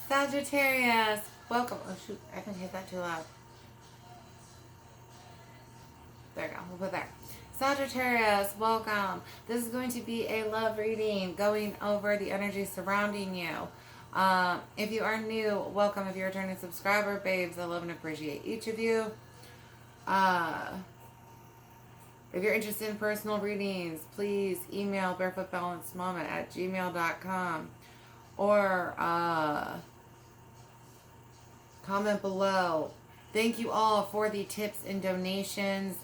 Sagittarius, welcome. Oh shoot, I didn't hit that too loud. There we go, we'll put there. Sagittarius, welcome. This is going to be a love reading going over the energy surrounding you. If you are new, welcome. If you're a returning subscriber, babes, I love and appreciate each of you. If you're interested in personal readings, please email barefootbalancedmama@gmail.com or comment below. Thank you all for the tips and donations.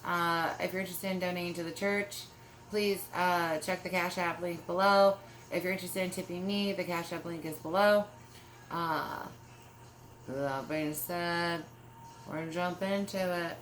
If you're interested in donating to the church, please check the Cash App link below. If you're interested in tipping me, the Cash App link is below. That being said, we're going to jump into it.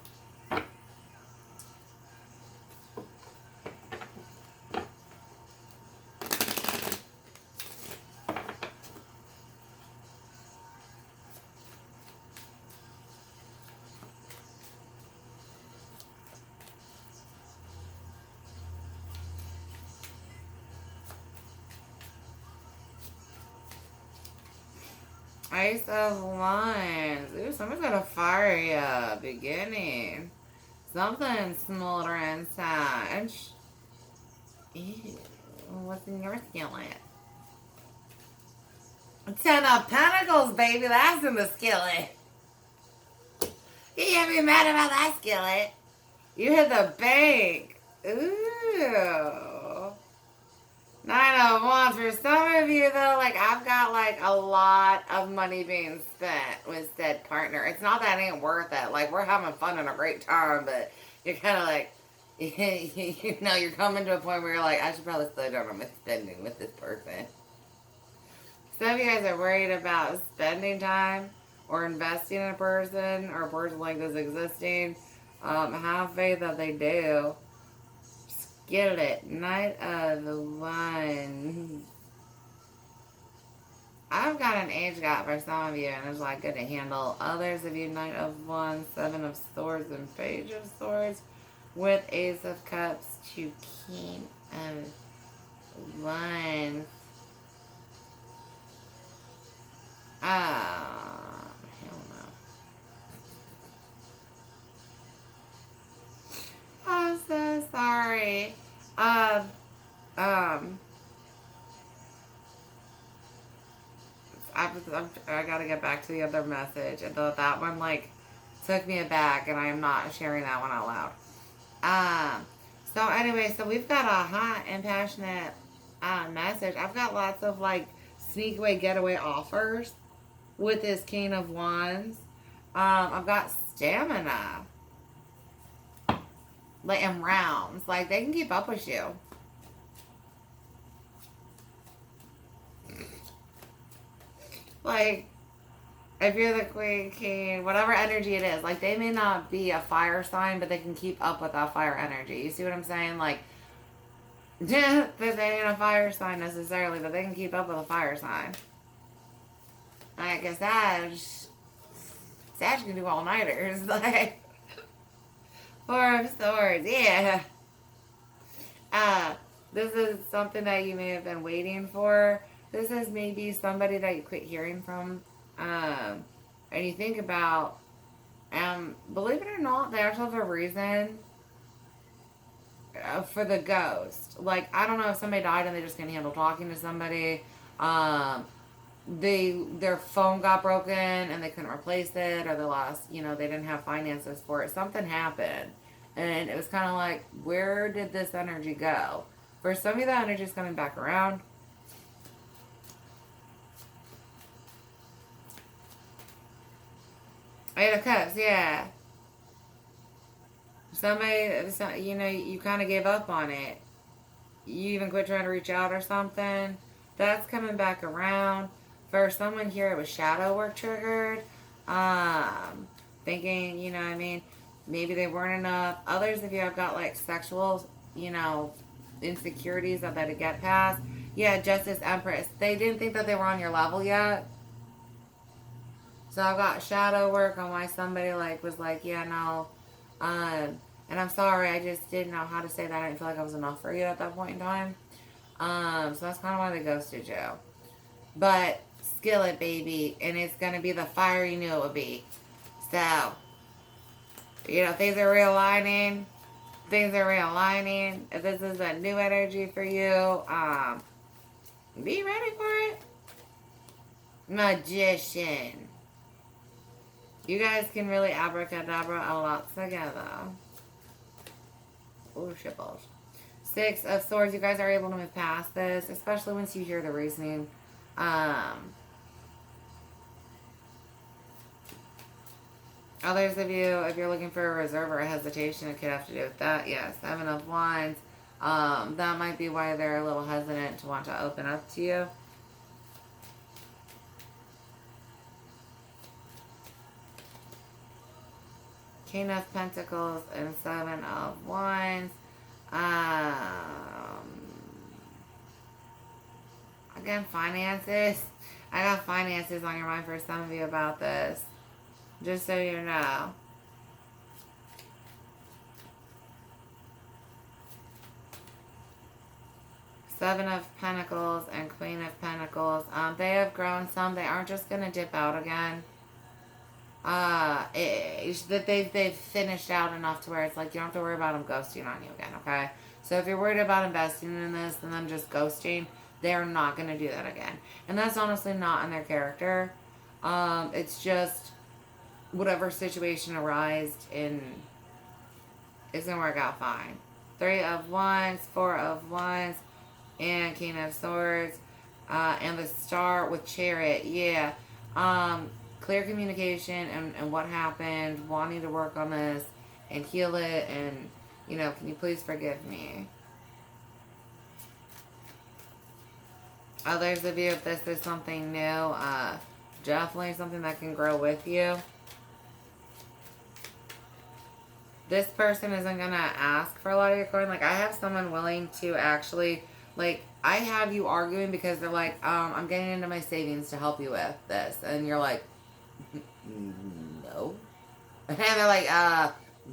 Ace of Wands. Ooh, someone's got a fire beginning. Something smoldering inside. Ew, what's in your skillet? 10 of Pentacles, baby. That's in the skillet. You can't be mad about that skillet. You hit the bank. Ooh. 9 of Wands. For some of you, though, like, I've got, like, a lot of money being spent with said partner. It's not that it ain't worth it. Like, we're having fun and a great time, but you're kind of like, you know, you're coming to a point where you're like, I should probably slow down on my spending with this person. Some of you guys are worried about spending time or investing in a person or a person like this existing. Have faith that they do. Skillet, Knight of Wands. I've got an age gap for some of you, and it's like good to handle. Others of you, Knight of Wands, 7 of Swords, and Page of Swords, with Ace of Cups to King of Wands. Hell no. I'm so sorry. I gotta get back to the other message. And that one, like, took me aback, and I am not sharing that one out loud. So anyway, so we've got a hot and passionate message. I've got lots of, like, sneak away, getaway offers with this King of Wands. I've got stamina. Like, in rounds. Like, they can keep up with you. Like, if you're the queen, king, whatever energy it is, like, they may not be a fire sign, but they can keep up with that fire energy. You see what I'm saying? Like, that they ain't a fire sign necessarily, but they can keep up with a fire sign. Like a Sag can do all-nighters. Like, 4 of Swords, yeah. This is something that you may have been waiting for. This is maybe somebody that you quit hearing from. And you think about, believe it or not, they actually have a reason for the ghost. Like, I don't know if somebody died and they just can't handle talking to somebody. Their phone got broken and they couldn't replace it, or they lost, they didn't have finances for it. Something happened. And it was kind of like, where did this energy go? For some of you, that energy is coming back around. Eight of Cups, yeah. Somebody, you kind of gave up on it. You even quit trying to reach out or something. That's coming back around. For someone here, it was shadow work triggered. Thinking, what I mean, maybe they weren't enough. Others of you have got, like, sexual, insecurities that they had to get past. Yeah, Justice, Empress. They didn't think that they were on your level yet. So I've got shadow work on why somebody, like, was like, yeah, no. And I'm sorry, I just didn't know how to say that. I didn't feel like I was enough for you at that point in time. So that's kind of why they ghosted you. But skillet, baby. And it's going to be the fire you knew it would be. So, you know, things are realigning. Things are realigning. If this is a new energy for you, be ready for it. Magician. You guys can really abracadabra a lot together. Ooh, shitballs. 6 of Swords. You guys are able to move past this, especially once you hear the reasoning. Others of you, if you're looking for a reserve or a hesitation, it could have to do with that. Yeah, 7 of Wands. That might be why they're a little hesitant to want to open up to you. King of Pentacles and 7 of Wands. Again, finances. I got finances on your mind for some of you about this. Just so you know. Seven of Pentacles and Queen of Pentacles. They have grown some. They aren't just going to dip out again. They've finished out enough to where it's like you don't have to worry about them ghosting on you again, okay? So if you're worried about investing in this and them just ghosting, they're not going to do that again. And that's honestly not in their character. It's just whatever situation arises in is going to work out fine. 3 of Wands, 4 of Wands, and King of Swords, and the Star with Chariot. Yeah. Clear communication and what happened, wanting to work on this and heal it, and, you know, can you please forgive me? Others of you, if this is something new, definitely something that can grow with you. This person isn't going to ask for a lot of your coin. Like, I have someone willing to actually, like, I have you arguing because they're like, I'm getting into my savings to help you with this. And you're like, no. And they're like,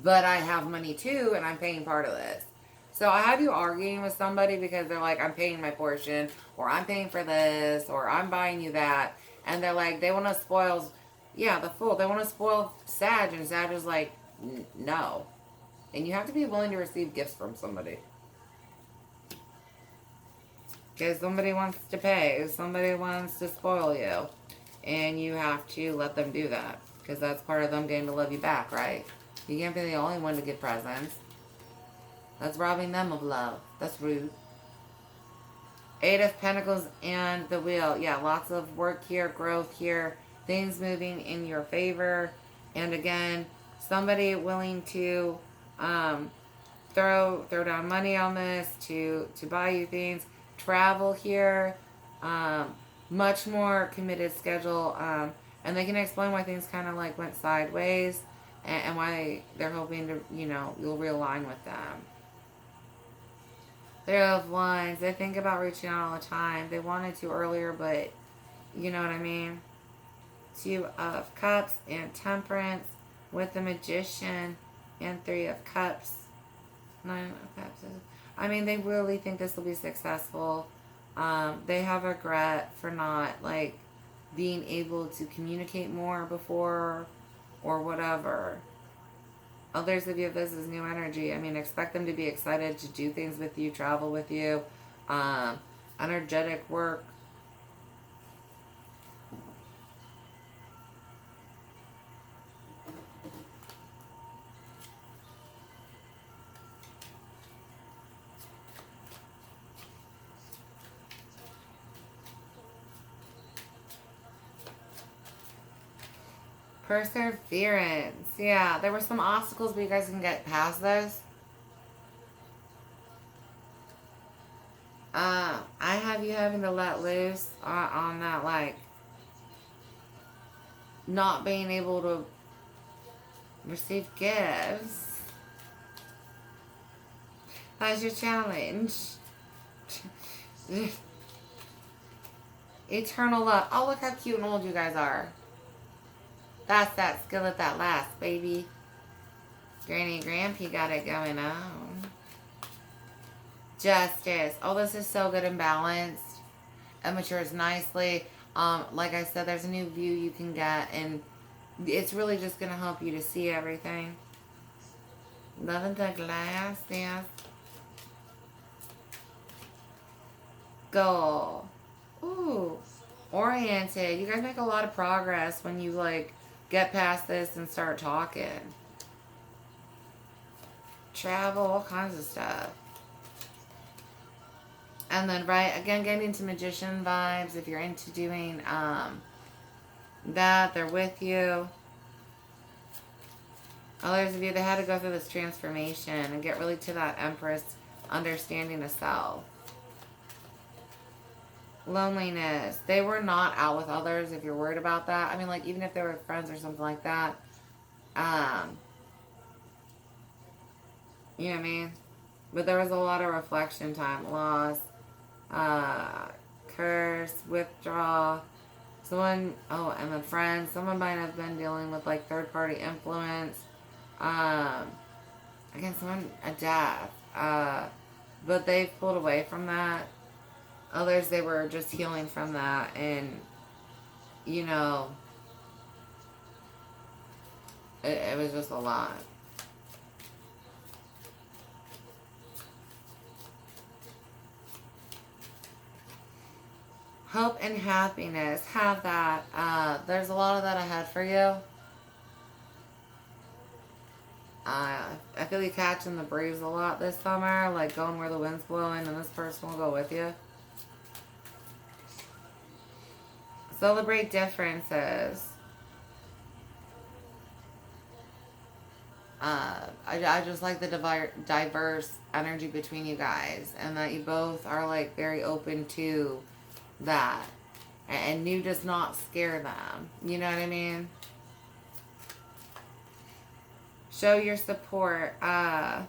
but I have money too, and I'm paying part of this. So I have you arguing with somebody because they're like, I'm paying my portion, or I'm paying for this, or I'm buying you that. And they're like, they want to spoil, yeah, the Fool. They want to spoil Sag, and Sag is like, no. And you have to be willing to receive gifts from somebody. Because somebody wants to pay. Somebody wants to spoil you. And you have to let them do that. Because that's part of them getting to love you back, right? You can't be the only one to give presents. That's robbing them of love. That's rude. 8 of Pentacles and the Wheel. Yeah, lots of work here, growth here. Things moving in your favor. And again, somebody willing to throw down money on this to buy you things. Travel here. Much more committed schedule. And they can explain why things kind of like went sideways. And why they're hoping to, you know, you'll realign with them. 3 of Wands. They think about reaching out all the time. They wanted to earlier, but you know what I mean. 2 of Cups and Temperance with the Magician and 3 of Cups. 9 of Cups. I mean, they really think this will be successful. They have regret for not, like, being able to communicate more before or whatever. Others of you, if this is new energy, I mean, expect them to be excited to do things with you, travel with you, energetic work. Perseverance. Yeah, there were some obstacles, but you guys can get past this. I have you having to let loose on that, like, not being able to receive gifts. That's your challenge. Eternal love. Oh, look how cute and old you guys are. That's that skillet that lasts, baby. Granny Grampy got it going on. Justice. Oh, this is so good and balanced. It matures nicely. Like I said, there's a new view you can get, and it's really just going to help you to see everything. Loving the glass, yes. Goal. Ooh. Oriented. You guys make a lot of progress when you, like, get past this and start talking. Travel, all kinds of stuff. And then, right, again, getting into magician vibes. If you're into doing that, they're with you. Others of you, they had to go through this transformation and get really to that Empress understanding of self. Loneliness. They were not out with others if you're worried about that. I mean, like, even if they were friends or something like that. You know what I mean? But there was a lot of reflection time. Loss. Curse. Withdraw. Someone, oh, and then friends. Someone might have been dealing with, like, third-party influence. Again, someone, a death. But they pulled away from that. Others, they were just healing from that. And, you know, it was just a lot. Hope and happiness. Have that. There's a lot of that ahead for you. I feel you catching the breeze a lot this summer. Like going where the wind's blowing, and this person will go with you. Celebrate differences. I just like the diverse energy between you guys, and that you both are like very open to that, and new does not scare them. You know what I mean? Show your support. I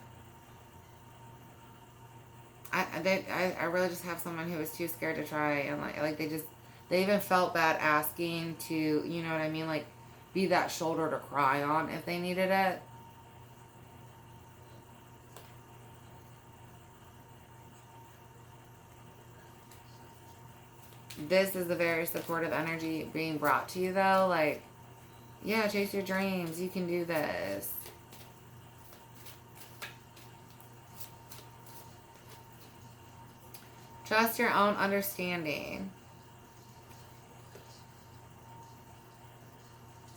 really just have someone who was too scared to try, and like they even felt bad asking to, you know what I mean, like be that shoulder to cry on if they needed it. This is a very supportive energy being brought to you, though. Like, yeah, chase your dreams. You can do this. Trust your own understanding.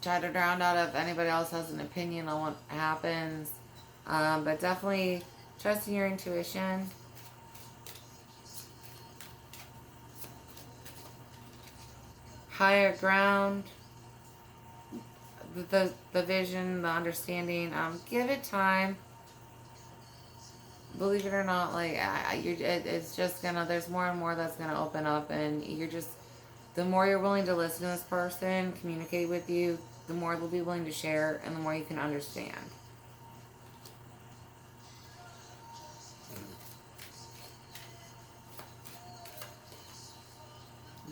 Try to drown out if anybody else has an opinion on what happens. But definitely trust in your intuition. Higher ground. The vision, the understanding. Give it time. Believe it or not, like it's just gonna. There's more and more that's gonna open up, and you're just. The more you're willing to listen to this person, communicate with you, the more they'll be willing to share, and the more you can understand.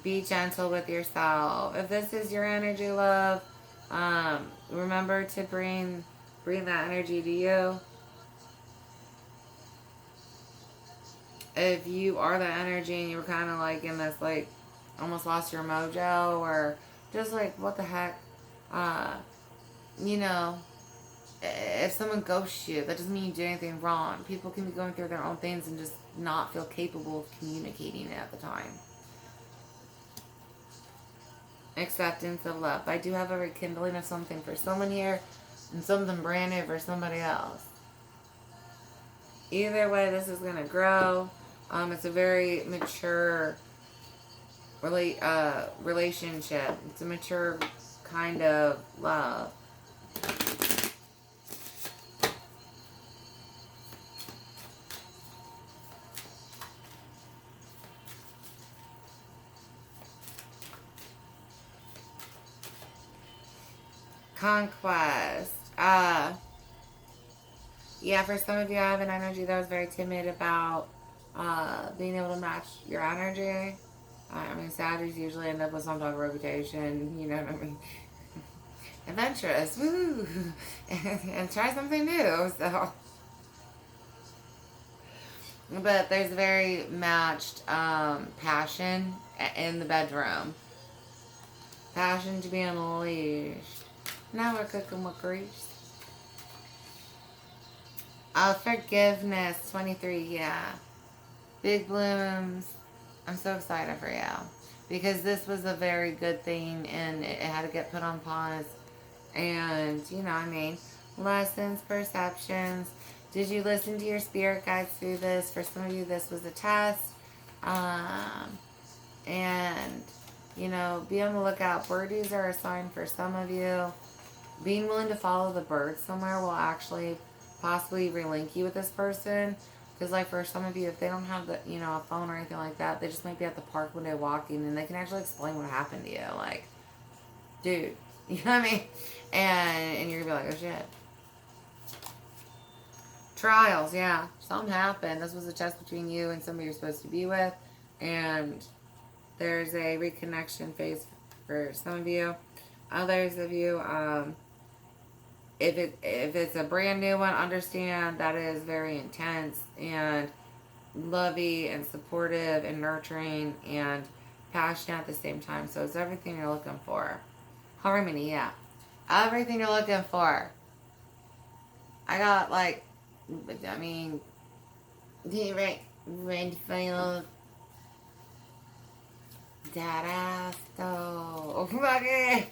Be gentle with yourself. If this is your energy, love, remember to bring that energy to you. If you are that energy and you're kind of like in this, like, almost lost your mojo, or just like, what the heck, you know, if someone ghosts you, that doesn't mean you did anything wrong. People can be going through their own things and just not feel capable of communicating it at the time. Acceptance of love. I do have a rekindling of something for someone here and something brand new for somebody else. Either way, this is going to grow. It's a very mature relationship. It's a mature kind of love. Conquest. Yeah, for some of you, I have an energy that was very timid about being able to match your energy. I mean, Sagittarius usually end up with some type of reputation, you know what I mean? Adventurous, woo! and try something new, so. But there's very matched passion in the bedroom. Passion to be unleashed. Now we're cooking with grease. Forgiveness. 23, yeah. Big blooms. I'm so excited for you. Because this was a very good thing and it had to get put on pause. And, you know what I mean? Lessons, perceptions. Did you listen to your spirit guides through this? For some of you, this was a test. And, you know, be on the lookout. Birdies are a sign for some of you. Being willing to follow the birds somewhere will actually possibly relink you with this person. Because, like, for some of you, if they don't have the, you know, a phone or anything like that, they just might be at the park one day walking and they can actually explain what happened to you. Like, dude, you know what I mean? And you're going to be like, oh, shit. Trials, yeah. Something happened. This was a test between you and somebody you're supposed to be with. And there's a reconnection phase for some of you. Others of you, if it's a brand new one, understand that it is very intense and lovey and supportive and nurturing and passionate at the same time. So it's everything you're looking for. Harmony, yeah. Everything you're looking for. I got like, I mean, red field, that ass though. Okay.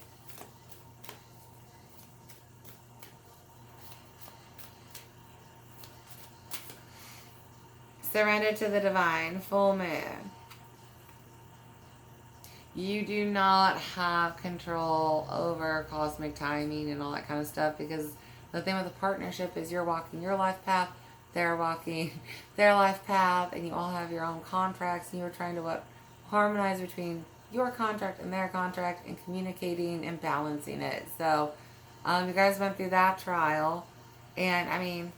Surrender to the divine, full moon. You do not have control over cosmic timing and all that kind of stuff, because the thing with a partnership is you're walking your life path, they're walking their life path, and you all have your own contracts, and you're trying to harmonize between your contract and their contract and communicating and balancing it. So you guys went through that trial, and I mean,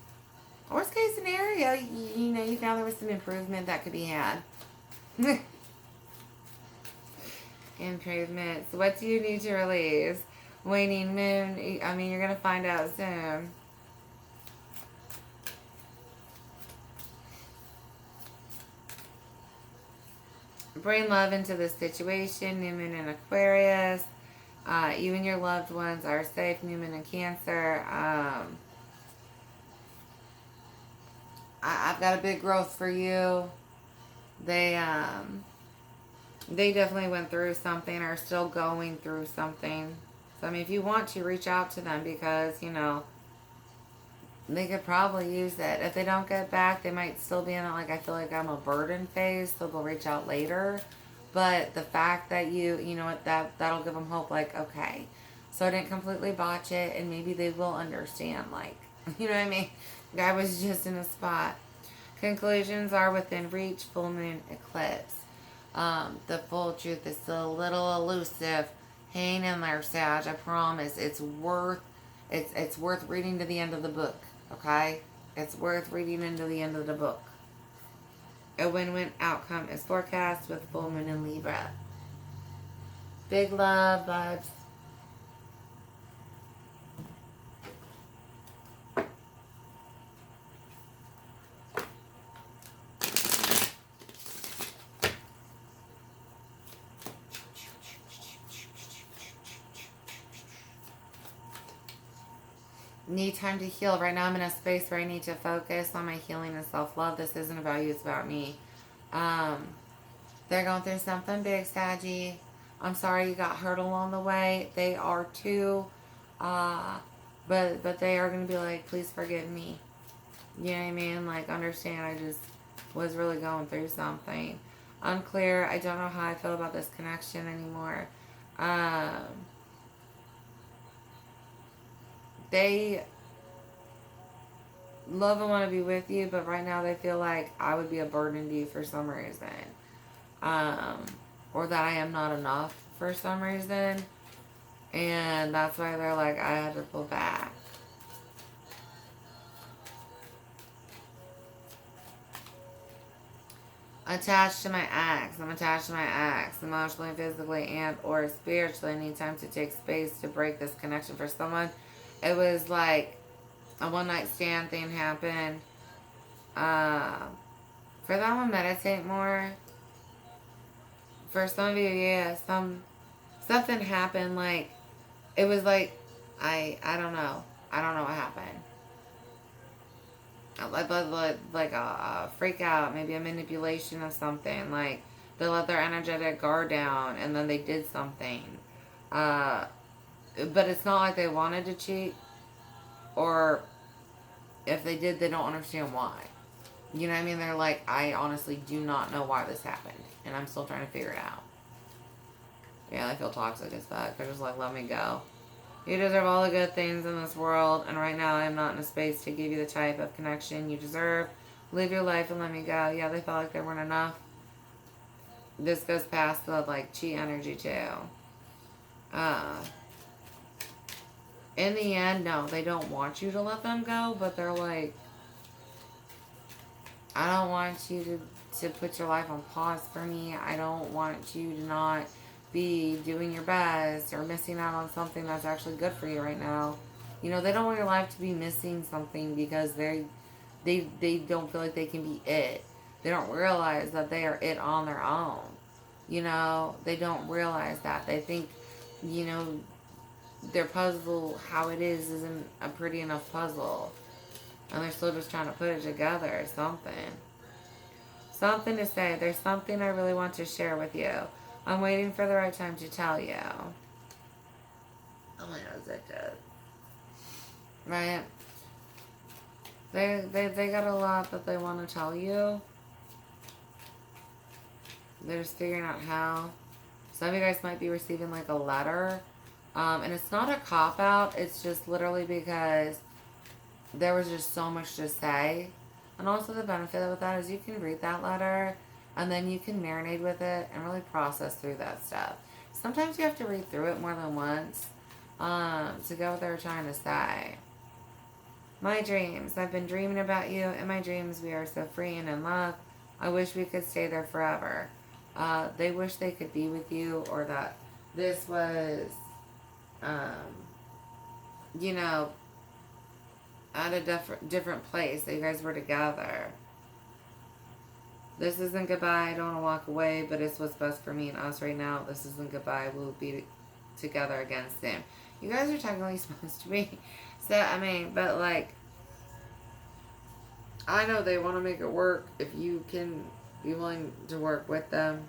worst case scenario, you know, you found there was some improvement that could be had. Improvements. What do you need to release? Waning moon. I mean, you're going to find out soon. Bring love into the situation. New moon in Aquarius. You and your loved ones are safe. New moon in Cancer. I've got a big growth for you. They definitely went through something or are still going through something. So, I mean, if you want to, reach out to them because, you know, they could probably use it. If they don't get back, they might still be in it, like, I feel like I'm a burden phase, so they'll reach out later. But the fact that you know what, that'll give them hope, like, okay, so I didn't completely botch it, and maybe they will understand, like, you know what I mean? I was just in a spot. Conclusions are within reach, full moon eclipse. The full truth is still a little elusive. Hang in there, Sag. I promise. It's worth reading to the end of the book. Okay? It's worth reading into the end of the book. A win-win outcome is forecast with full moon in Libra. Big love, buds. Need time to heal. Right now I'm in a space where I need to focus on my healing and self-love. This isn't about you, it's about me. They're going through something big, Saggy. I'm sorry you got hurt along the way. They are too. But they are going to be like, please forgive me. You know what I mean? Like, understand I just was really going through something. Unclear. I don't know how I feel about this connection anymore. They love and want to be with you, but right now they feel like I would be a burden to you for some reason. Or that I am not enough for some reason. And that's why they're like, I had to pull back. Attached to my ex. I'm attached to my ex. Emotionally, physically, and or spiritually. I need time to take space to break this connection. For someone, it was like a one-night stand thing happened. For that one, meditate more. For some of you, yeah, some Something happened, like, it was like, I don't know. I don't know what happened. Like a freak out, maybe a manipulation of something. Like, they let their energetic guard down, and then they did something. But it's not like they wanted to cheat, or if they did, they don't understand why. You know what I mean? They're like, I honestly do not know why this happened, and I'm still trying to figure it out. Yeah, they feel toxic as fuck. They're just like, let me go. You deserve all the good things in this world, and right now I am not in a space to give you the type of connection you deserve. Live your life and let me go. Yeah, they felt like there weren't enough. This goes past the, like, cheat energy, too. In the end, no, they don't want you to let them go, but they're like, I don't want you to put your life on pause for me. I don't want you to not be doing your best or missing out on something that's actually good for you right now. You know, they don't want your life to be missing something because they don't feel like they can be it. They don't realize that they are it on their own. You know, they don't realize that. They think, you know, their puzzle, how it is, isn't a pretty enough puzzle. And they're still just trying to put it together or something. Something to say. There's something I really want to share with you. I'm waiting for the right time to tell you. Oh my God, is that dead? Right? They got a lot that they want to tell you. They're just figuring out how. Some of you guys might be receiving like a letter. And it's not a cop-out. It's just literally because there was just so much to say. And also the benefit with that is you can read that letter and then you can marinate with it and really process through that stuff. Sometimes you have to read through it more than once to get what they were trying to say. My dreams. I've been dreaming about you. In my dreams, we are so free and in love. I wish we could stay there forever. They wish they could be with you, or that this was, you know, at a different place that you guys were together. This isn't goodbye. I don't want to walk away, but it's what's best for me and us right now. This isn't goodbye. We'll be together again soon. You guys are technically supposed to be. So, I mean, but like, I know they want to make it work if you can be willing to work with them.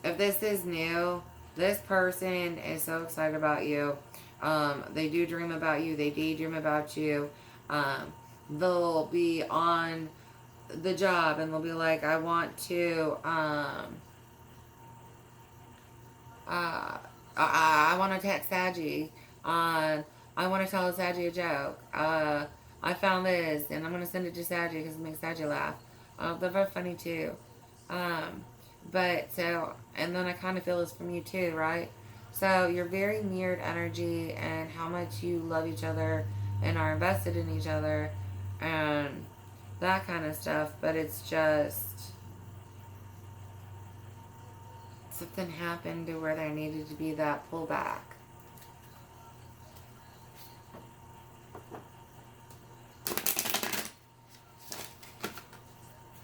If this is new, this person is so excited about you. They do dream about you. They daydream about you. They'll be on the job and they'll be like, I want to, I want to text Saggy. I want to tell Saggy a joke. I found this and I'm going to send it to Saggy because it makes Saggy laugh. They're very funny too. But so, and then I kind of feel this from you too, right? So you're very mirrored energy and how much you love each other and are invested in each other and that kind of stuff. But it's just something happened to where there needed to be that pullback.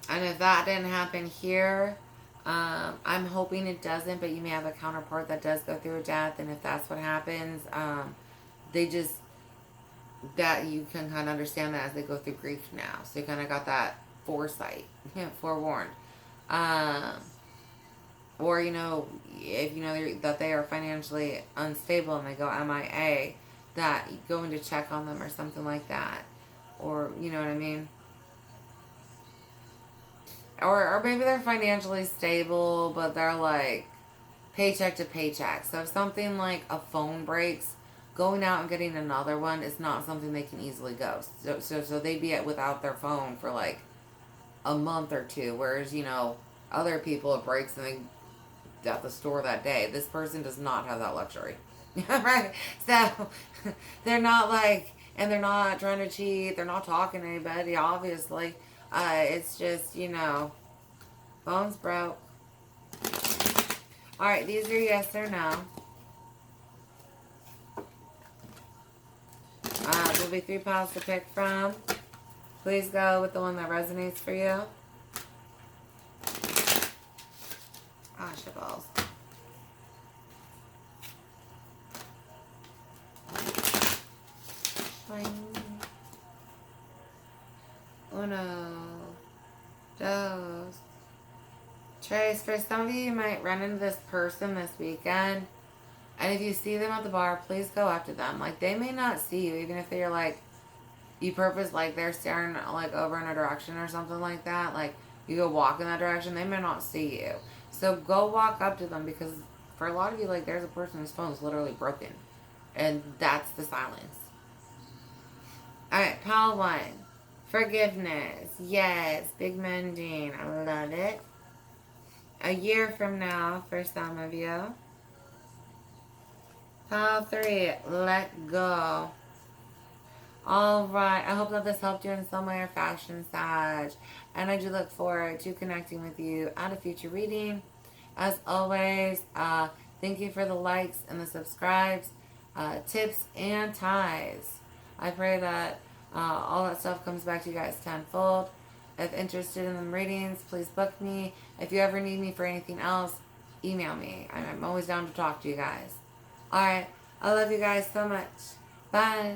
And if that didn't happen here, I'm hoping it doesn't, but you may have a counterpart that does go through a death, and if that's what happens, they just, that you can kind of understand that as they go through grief now. So you kind of got that foresight, forewarned. Or, you know, if you know that they are financially unstable and they go MIA, that you go in to check on them or something like that. Or, you know what I mean? Or maybe they're financially stable, but they're like paycheck to paycheck. So if something like a phone breaks, going out and getting another one is not something they can easily go. So they'd be without their phone for like a month or two. Whereas, you know, other people, it breaks and they at the store that day. This person does not have that luxury. Right? So they're not like, and they're not trying to cheat. They're not talking to anybody, obviously. It's just, you know, phone's broke. Alright, these are yes or no. There'll be 3 piles to pick from. Please go with the one that resonates for you. Ah, shit balls. Uno, dos. Trace, for some of you, you might run into this person this weekend. And if you see them at the bar, please go up to them. Like, they may not see you, even if they're like, you purpose, like, they're staring, like, over in a direction or something like that. Like, you go walk in that direction, they may not see you. So go walk up to them, because for a lot of you, like, there's a person whose phone is literally broken. And that's the silence. Alright, pile 1. Forgiveness. Yes, big mending. I love it. A year from now for some of you. Pile 3. Let go. Alright, I hope that this helped you in some way or fashion, Sag. And I do look forward to connecting with you at a future reading. As always, thank you for the likes and the subscribes, tips, and ties. I pray that all that stuff comes back to you guys tenfold. If interested in the readings, please book me. If you ever need me for anything else, email me. I'm always down to talk to you guys. Alright, I love you guys so much. Bye.